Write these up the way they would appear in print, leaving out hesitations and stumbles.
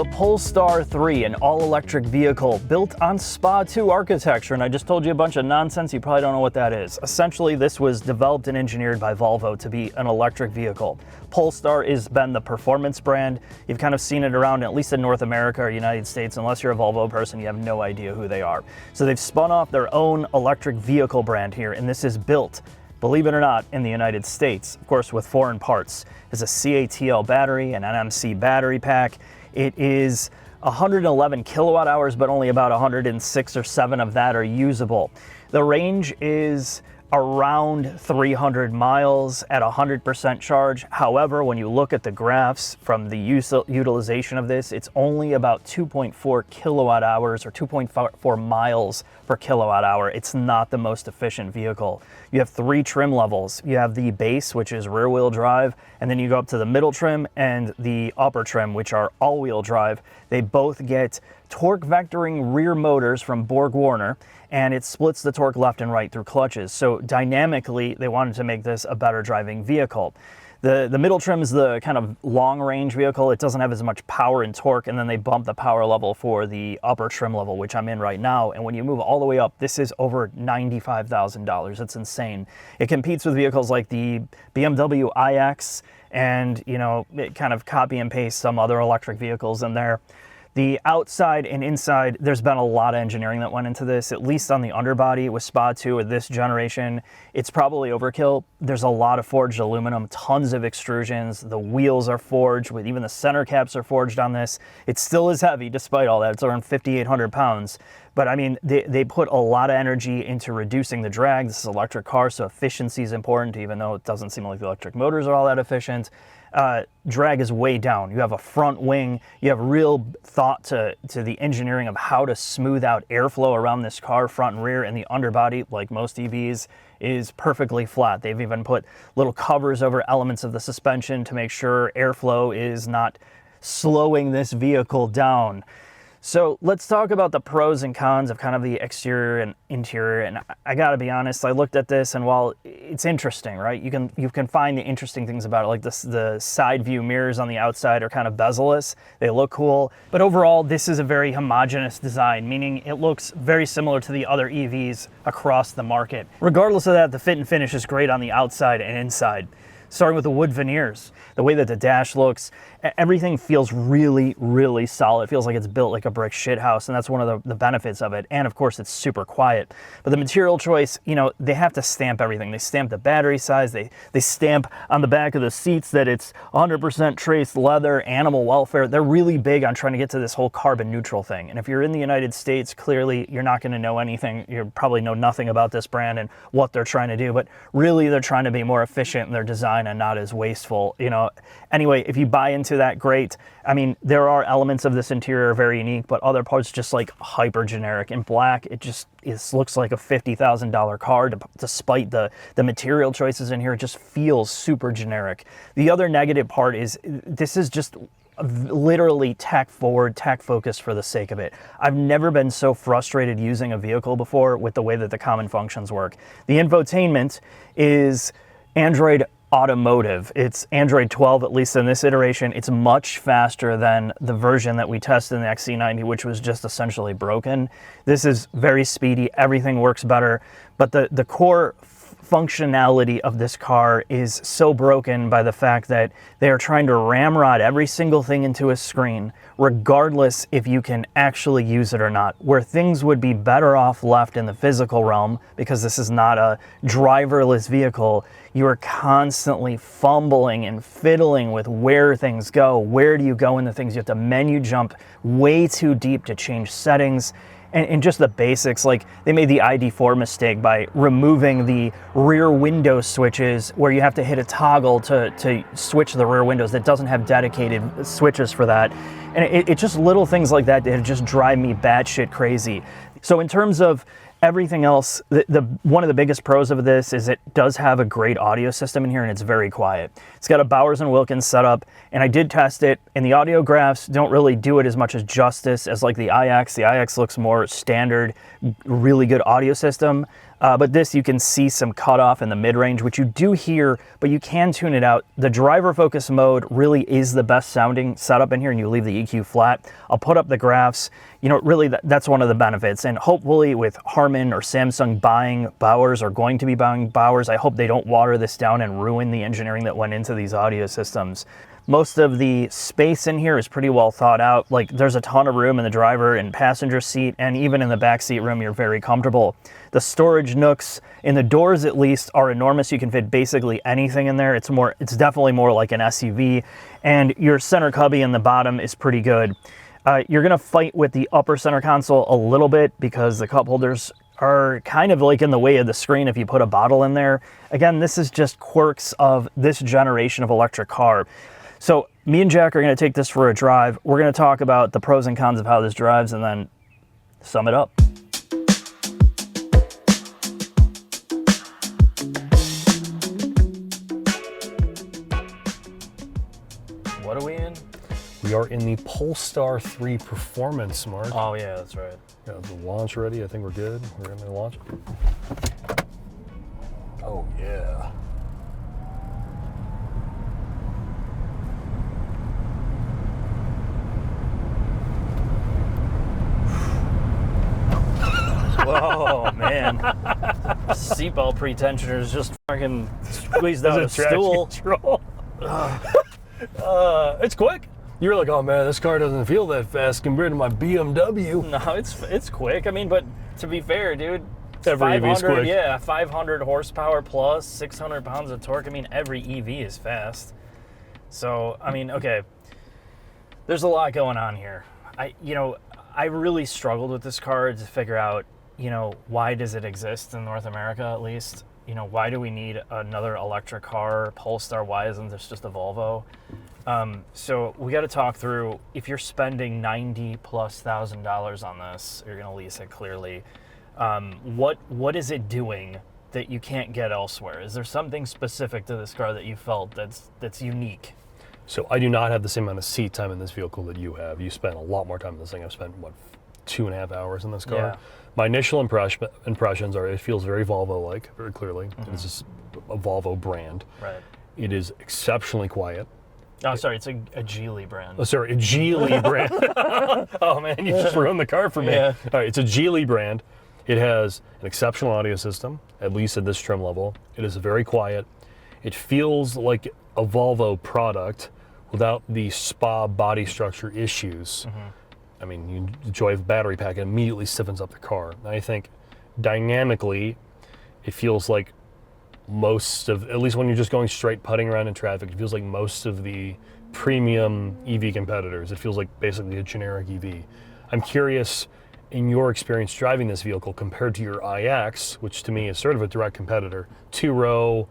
The Polestar 3, an all-electric vehicle built on SPA 2 architecture, and I just told you a bunch of nonsense, you probably don't know what that is. Essentially, this was developed and engineered by Volvo to be an electric vehicle. Polestar has been the performance brand. You've kind of seen it around, at least in North America or United States. Unless you're a Volvo person, you have no idea who they are. So they've spun off their own electric vehicle brand here, and this is built, believe it or not, in the United States, of course with foreign parts. It's a CATL battery, an NMC battery pack. It is 111 kilowatt hours, but only about 106 or 7 of that are usable. The range is around 300 miles at 100% charge. However, when you look at the graphs from the utilization of this, it's only about 2.4 kilowatt hours or 2.4 miles per kilowatt hour. It's not the most efficient vehicle. You have 3 trim levels. You have the base, which is rear wheel drive, and then you go up to the middle trim and the upper trim, which are all wheel drive. They both get torque vectoring rear motors from BorgWarner, and it splits the torque left and right through clutches. So dynamically, they wanted to make this a better driving vehicle. The middle trim is the kind of long range vehicle. It doesn't have as much power and torque, and then they bump the power level for the upper trim level, which I'm in right now. And when you move all the way up, this is over $95,000. It's insane. It competes with vehicles like the BMW iX, and it kind of copy and paste some other electric vehicles in there. The outside and inside, there's been a lot of engineering that went into this, at least on the underbody with SPA 2 with this generation. It's probably overkill. There's a lot of forged aluminum, tons of extrusions. The wheels are forged, with even the center caps are forged on this. It still is heavy despite all that. It's around 5,800 pounds. But I mean, they put a lot of energy into reducing the drag. This is an electric car, so efficiency is important, even though it doesn't seem like the electric motors are all that efficient. Drag is way down. You have a front wing. You have real thought to the engineering of how to smooth out airflow around this car, front and rear, and the underbody, like most EVs, is perfectly flat. They've even put little covers over elements of the suspension to make sure airflow is not slowing this vehicle down. So let's talk about the pros and cons of kind of the exterior and interior. And I gotta be honest, I looked at this, and while it's interesting, right? You can find the interesting things about it, like the side view mirrors on the outside are kind of bezel-less. They look cool. But overall, this is a very homogeneous design, meaning it looks very similar to the other EVs across the market. Regardless of that, the fit and finish is great on the outside and inside. Starting with the wood veneers, the way that the dash looks, everything feels really, really solid. It feels like it's built like a brick shit house, and that's one of the benefits of it. And of course, it's super quiet. But the material choice, they have to stamp everything. They stamp the battery size. They stamp on the back of the seats that it's 100% trace leather, animal welfare. They're really big on trying to get to this whole carbon neutral thing. And if you're in the United States, clearly you're not going to know anything. You probably know nothing about this brand and what they're trying to do. But really, they're trying to be more efficient in their design and not as wasteful. Anyway, if you buy into that, great. I mean, there are elements of this interior very unique, but other parts just like hyper generic. In black, it looks like a $50,000 car, despite the material choices in here. It just feels super generic. The other negative part is this is just literally tech forward, tech focused for the sake of it. I've never been so frustrated using a vehicle before with the way that the common functions work. The infotainment is Android Automotive. It's Android 12, at least in this iteration. It's much faster than the version that we tested in the XC90, which was just essentially broken. This is very speedy. Everything works better. But the core functionality of this car is so broken by the fact that they are trying to ramrod every single thing into a screen, regardless if you can actually use it or not, where things would be better off left in the physical realm, because this is not a driverless vehicle. You are constantly fumbling and fiddling with where things go. Where do you go in the things? You have to menu jump way too deep to change settings. And just the basics, like they made the ID4 mistake by removing the rear window switches, where you have to hit a toggle to switch the rear windows that doesn't have dedicated switches for that. And it just little things like that just drive me batshit crazy. So in terms of everything else, one of the biggest pros of this is it does have a great audio system in here, and it's very quiet. It's got a Bowers & Wilkins setup, and I did test it, and the audio graphs don't really do it as much as justice as like the iX. The iX looks more standard, really good audio system. But this, you can see some cutoff in the mid-range, which you do hear, but you can tune it out. The driver focus mode really is the best sounding setup in here, and you leave the EQ flat. I'll put up the graphs. You know, really, that's one of the benefits. And hopefully with Harman or Samsung buying Bowers or going to be buying Bowers, I hope they don't water this down and ruin the engineering that went into these audio systems. Most of the space in here is pretty well thought out. Like, there's a ton of room in the driver and passenger seat, and even in the back seat room, you're very comfortable. The storage nooks in the doors, at least, are enormous. You can fit basically anything in there. It's definitely more like an SUV, and your center cubby in the bottom is pretty good. You're gonna fight with the upper center console a little bit because the cup holders are kind of like in the way of the screen if you put a bottle in there. Again, this is just quirks of this generation of electric car. So me and Jack are going to take this for a drive. We're going to talk about the pros and cons of how this drives and then sum it up. What are we in? We are in the Polestar 3 Performance, Mark. Oh yeah, that's right. Got the launch ready. I think we're good. We're going to launch. Oh yeah. Whoa, man. Seatbelt pretensioners just fucking squeezed out a stool. It's quick. You're like, oh man, this car doesn't feel that fast compared to my BMW. No, it's quick. I mean, but to be fair, dude, every EV is quick. Yeah, 500 horsepower plus 600 pounds of torque. I mean, every EV is fast. So, I mean, okay, there's a lot going on here. I really struggled with this car to figure out, why does it exist in North America at least? Why do we need another electric car? Polestar, why isn't this just a Volvo? So we got to talk through, if you're spending $90,000+ on this, you're going to lease it clearly. What is it doing that you can't get elsewhere? Is there something specific to this car that you felt that's unique? So I do not have the same amount of seat time in this vehicle that you have. You spent a lot more time in this thing. I've spent, 2.5 hours in this car. Yeah. My initial impressions are it feels very Volvo-like, very clearly. Mm-hmm. It's just a Volvo brand. Right. It is exceptionally quiet. Oh, sorry, it's a Geely brand. Oh, sorry, a Geely brand. Oh, man, you just ruined the car for me. Yeah. All right, it's a Geely brand. It has an exceptional audio system, at least at this trim level. It is very quiet. It feels like a Volvo product without the spa body structure issues. Mm-hmm. I mean, you enjoy the battery pack, it immediately stiffens up the car. And I think dynamically, it feels like most of, at least when you're just going straight putting around in traffic, it feels like most of the premium EV competitors. It feels like basically a generic EV. I'm curious, in your experience driving this vehicle compared to your iX, which to me is sort of a direct competitor, two-row,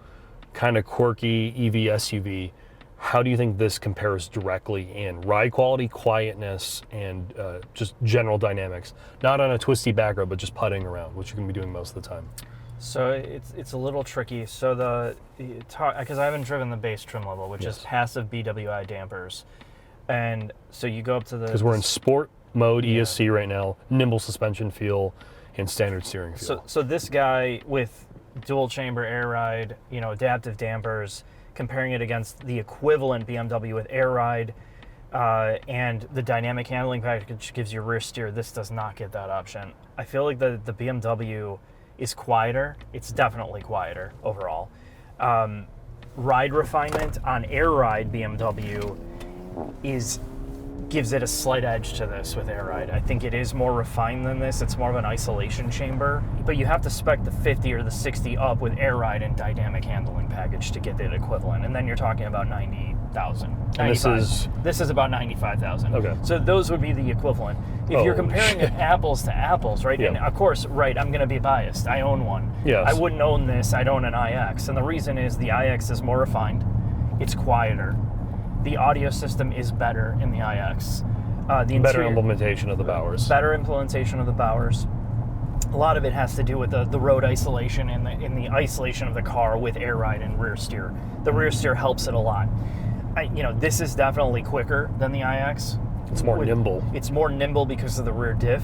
kind of quirky EV SUV, how do you think this compares directly in ride quality, quietness, and just general dynamics? Not on a twisty back road, but just putting around, which you can be doing most of the time. So it's a little tricky. So because I haven't driven the base trim level, which is passive BWI dampers, and so you go up to the, because we're in sport mode ESC right now, nimble suspension feel, and standard steering feel. So this guy with dual chamber air ride, adaptive dampers, comparing it against the equivalent BMW with air ride and the dynamic handling package gives you rear steer. This does not get that option. I feel like the BMW is quieter. It's definitely quieter overall. Ride refinement on air ride BMW gives it a slight edge to this with air ride. I think it is more refined than this. It's more of an isolation chamber, but you have to spec the 50 or the 60 up with air ride and dynamic handling package to get that equivalent. And then you're talking about 90,000. And this is about 95,000. Okay. So those would be the equivalent. If you're comparing it apples to apples, right? Yeah. And of course, right, I'm going to be biased. I own one. Yes. I wouldn't own this. I'd own an iX. And the reason is the iX is more refined. It's quieter. The audio system is better in the iX. Better implementation of the Bowers. Better implementation of the Bowers. A lot of it has to do with the road isolation and the isolation of the car with air ride and rear steer. The rear steer helps it a lot. This is definitely quicker than the iX. It's more nimble. It's more nimble because of the rear diff.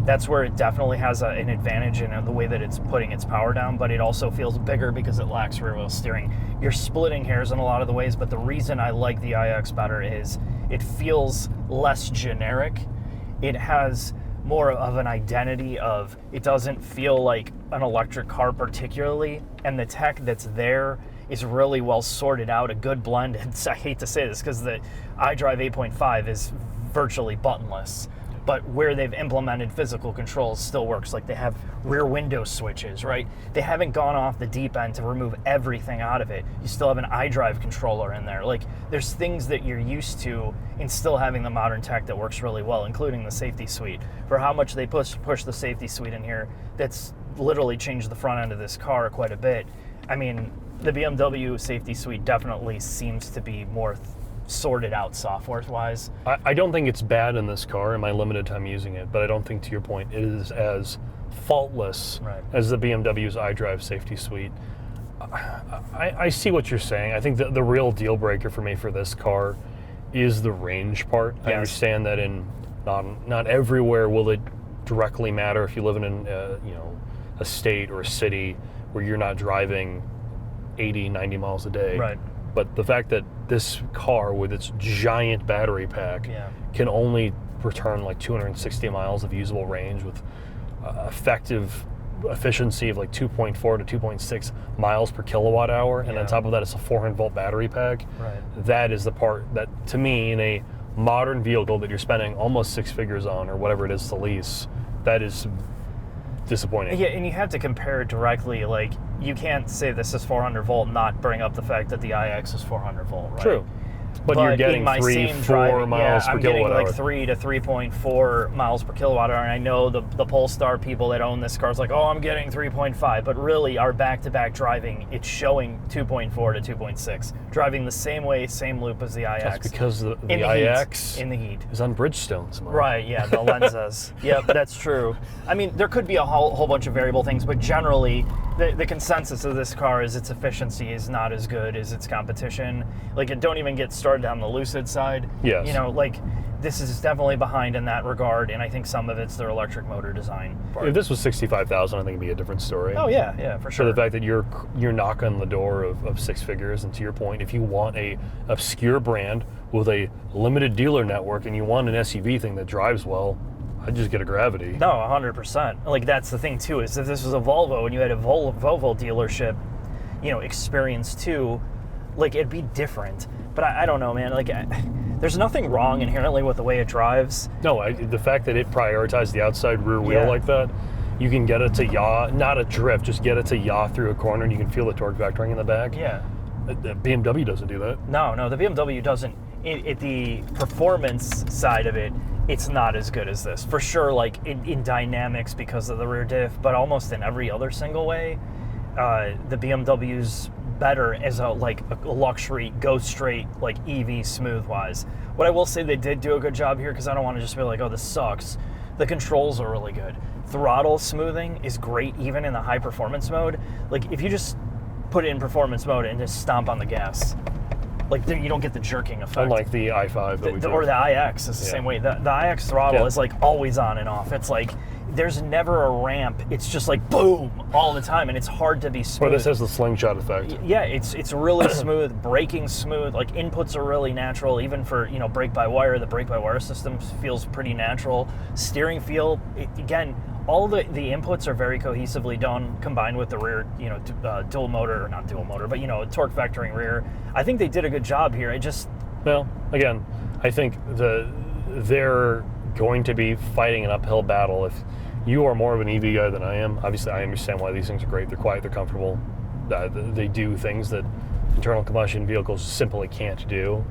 That's where it definitely has an advantage in the way that it's putting its power down, but it also feels bigger because it lacks rear wheel steering. You're splitting hairs in a lot of the ways, but the reason I like the iX better is it feels less generic. It has more of an identity of, it doesn't feel like an electric car particularly, and the tech that's there is really well sorted out, a good blend. And I hate to say this because the iDrive 8.5 is virtually buttonless, but where they've implemented physical controls still works. Like they have rear window switches, right? They haven't gone off the deep end to remove everything out of it. You still have an iDrive controller in there. Like there's things that you're used to in still having the modern tech that works really well, including the safety suite. For how much they push the safety suite in here, that's literally changed the front end of this car quite a bit. I mean, the BMW safety suite definitely seems to be more sorted out software-wise. I don't think it's bad in this car in my limited time using it, but I don't think, to your point, it is as faultless as the BMW's iDrive safety suite. I see what you're saying. I think the real deal breaker for me for this car is the range part. Yes. I understand that in not everywhere will it directly matter if you live in a state or a city where you're not driving 80, 90 miles a day. Right. But the fact that this car with its giant battery pack can only return like 260 miles of usable range with effective efficiency of like 2.4 to 2.6 miles per kilowatt hour, and on top of that it's a 400 volt battery pack. That is the part that, to me, in a modern vehicle that you're spending almost six figures on, or whatever it is to lease, that is disappointing. Yeah, and you have to compare it directly. Like, you can't say this is 400 volt and not bring up the fact that the iX is 400 volt, right? True. But you're getting 3-4 miles per kilowatt hour. I'm getting like 3 to 3.4 miles per kilowatt hour, and I know the Polestar people that own this car is like, oh, I'm getting 3.5, but really our back-to-back driving, it's showing 2.4 to 2.6. Driving the same way, same loop as the iX. That's because the iX in the heat is on Bridgestones, Mark. Right, yeah, the lenses. Yep, that's true. I mean, there could be a whole bunch of variable things, but generally, the consensus of this car is its efficiency is not as good as its competition. Like, it don't even get started on the Lucid side. Yes. You know, like, this is definitely behind in that regard, and I think some of it's their electric motor design part. If this was 65,000, I think it'd be a different story. Oh yeah, for sure. So the fact that you're knocking on the door of six figures, and to your point, if you want a obscure brand with a limited dealer network and you want an SUV thing that drives well, I'd just get a Gravity. No, 100%. Like, that's the thing too, is if this was a Volvo and you had a Volvo dealership, experience too, like, it'd be different. But I don't know, man. Like, there's nothing wrong inherently with the way it drives. No, the fact that it prioritized the outside rear wheel like that, you can get it to yaw, not a drift, just get it to yaw through a corner, and you can feel the torque vectoring in the back. Yeah. The BMW doesn't do that. No, the BMW doesn't. At the performance side of it, it's not as good as this. For sure, like, in dynamics because of the rear diff, but almost in every other single way, the BMW's better as a luxury, go straight, like, EV smooth wise. What I will say, they did do a good job here, because I don't want to just be like, oh, this sucks. The controls are really good. Throttle smoothing is great, even in the high performance mode. Like, if you just put it in performance mode and just stomp on the gas, like, you don't get the jerking effect. Unlike the i5 or the iX is the same way. The iX throttle is like always on and off. It's like there's never a ramp. It's just like boom all the time, and it's hard to be smooth. Or this has the slingshot effect. Yeah, it's really smooth. Braking smooth. Like, inputs are really natural. Even for brake-by-wire, the brake-by-wire system feels pretty natural. Steering feel, again, all the inputs are very cohesively done, combined with the rear, dual motor, or not dual motor, but torque vectoring rear. I think they did a good job here. Well, again, I think they're going to be fighting an uphill battle. If you are more of an EV guy than I am, obviously I understand why these things are great. They're quiet, they're comfortable. They do things that internal combustion vehicles simply can't do.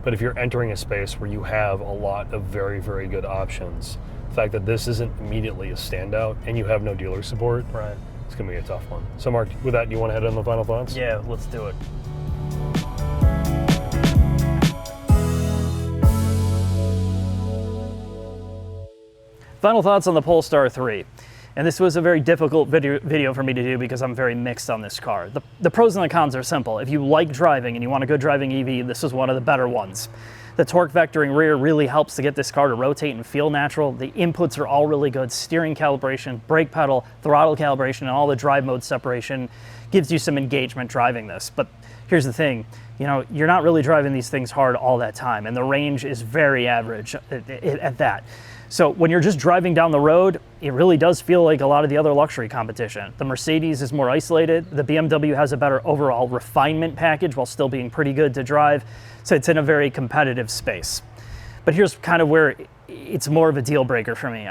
But if you're entering a space where you have a lot of very, very good options, the fact that this isn't immediately a standout and you have no dealer support, Right. It's going to be a tough one. So, Mark, with that, do you want to head on the final thoughts? Yeah, let's do it. Final thoughts on the Polestar 3. And this was a very difficult video for me to do because I'm very mixed on this car. The pros and the cons are simple. If you like driving and you want a good driving EV, this is one of the better ones. The torque vectoring rear really helps to get this car to rotate and feel natural. The inputs are all really good. Steering calibration, brake pedal, throttle calibration, and all the drive mode separation gives you some engagement driving this. But here's the thing, you know, you're not really driving these things hard all that time, and the range is very average at that. So when you're just driving down the road, it really does feel like a lot of the other luxury competition. The Mercedes is more isolated. The BMW has a better overall refinement package while still being pretty good to drive. So it's in a very competitive space. But here's kind of where it's more of a deal breaker for me.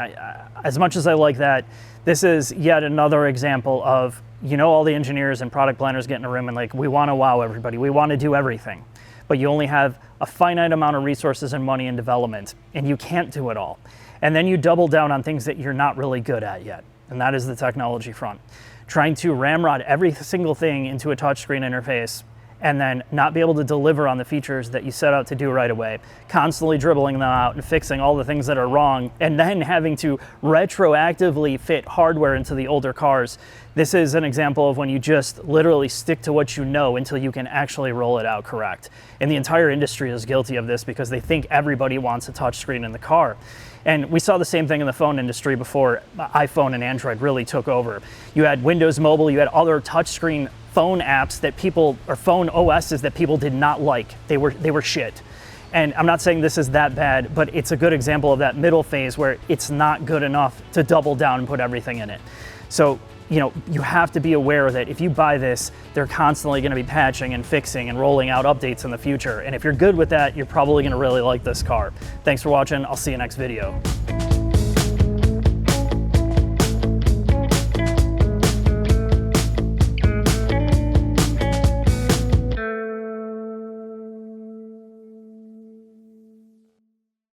As much as I like that, this is yet another example of, you know, all the engineers and product planners get in a room and like, we want to wow everybody. We want to do everything. But you only have a finite amount of resources and money in development, and you can't do it all. And then you double down on things that you're not really good at yet, and that is the technology front. Trying to ramrod every single thing into a touchscreen interface and then not be able to deliver on the features that you set out to do right away, constantly dribbling them out and fixing all the things that are wrong, and then having to retroactively fit hardware into the older cars. This is an example of when you just literally stick to what you know until you can actually roll it out correct. And the entire industry is guilty of this because they think everybody wants a touchscreen in the car. And we saw the same thing in the phone industry before iPhone and Android really took over. You had Windows Mobile, you had other touchscreen phone apps that people, or phone OSs that people did not like. They were shit. And I'm not saying this is that bad, but it's a good example of that middle phase where it's not good enough to double down and put everything in it. So, you know, you have to be aware that if you buy this, they're constantly going to be patching and fixing and rolling out updates in the future. And if you're good with that, you're probably going to really like this car. Thanks for watching. I'll see you next video.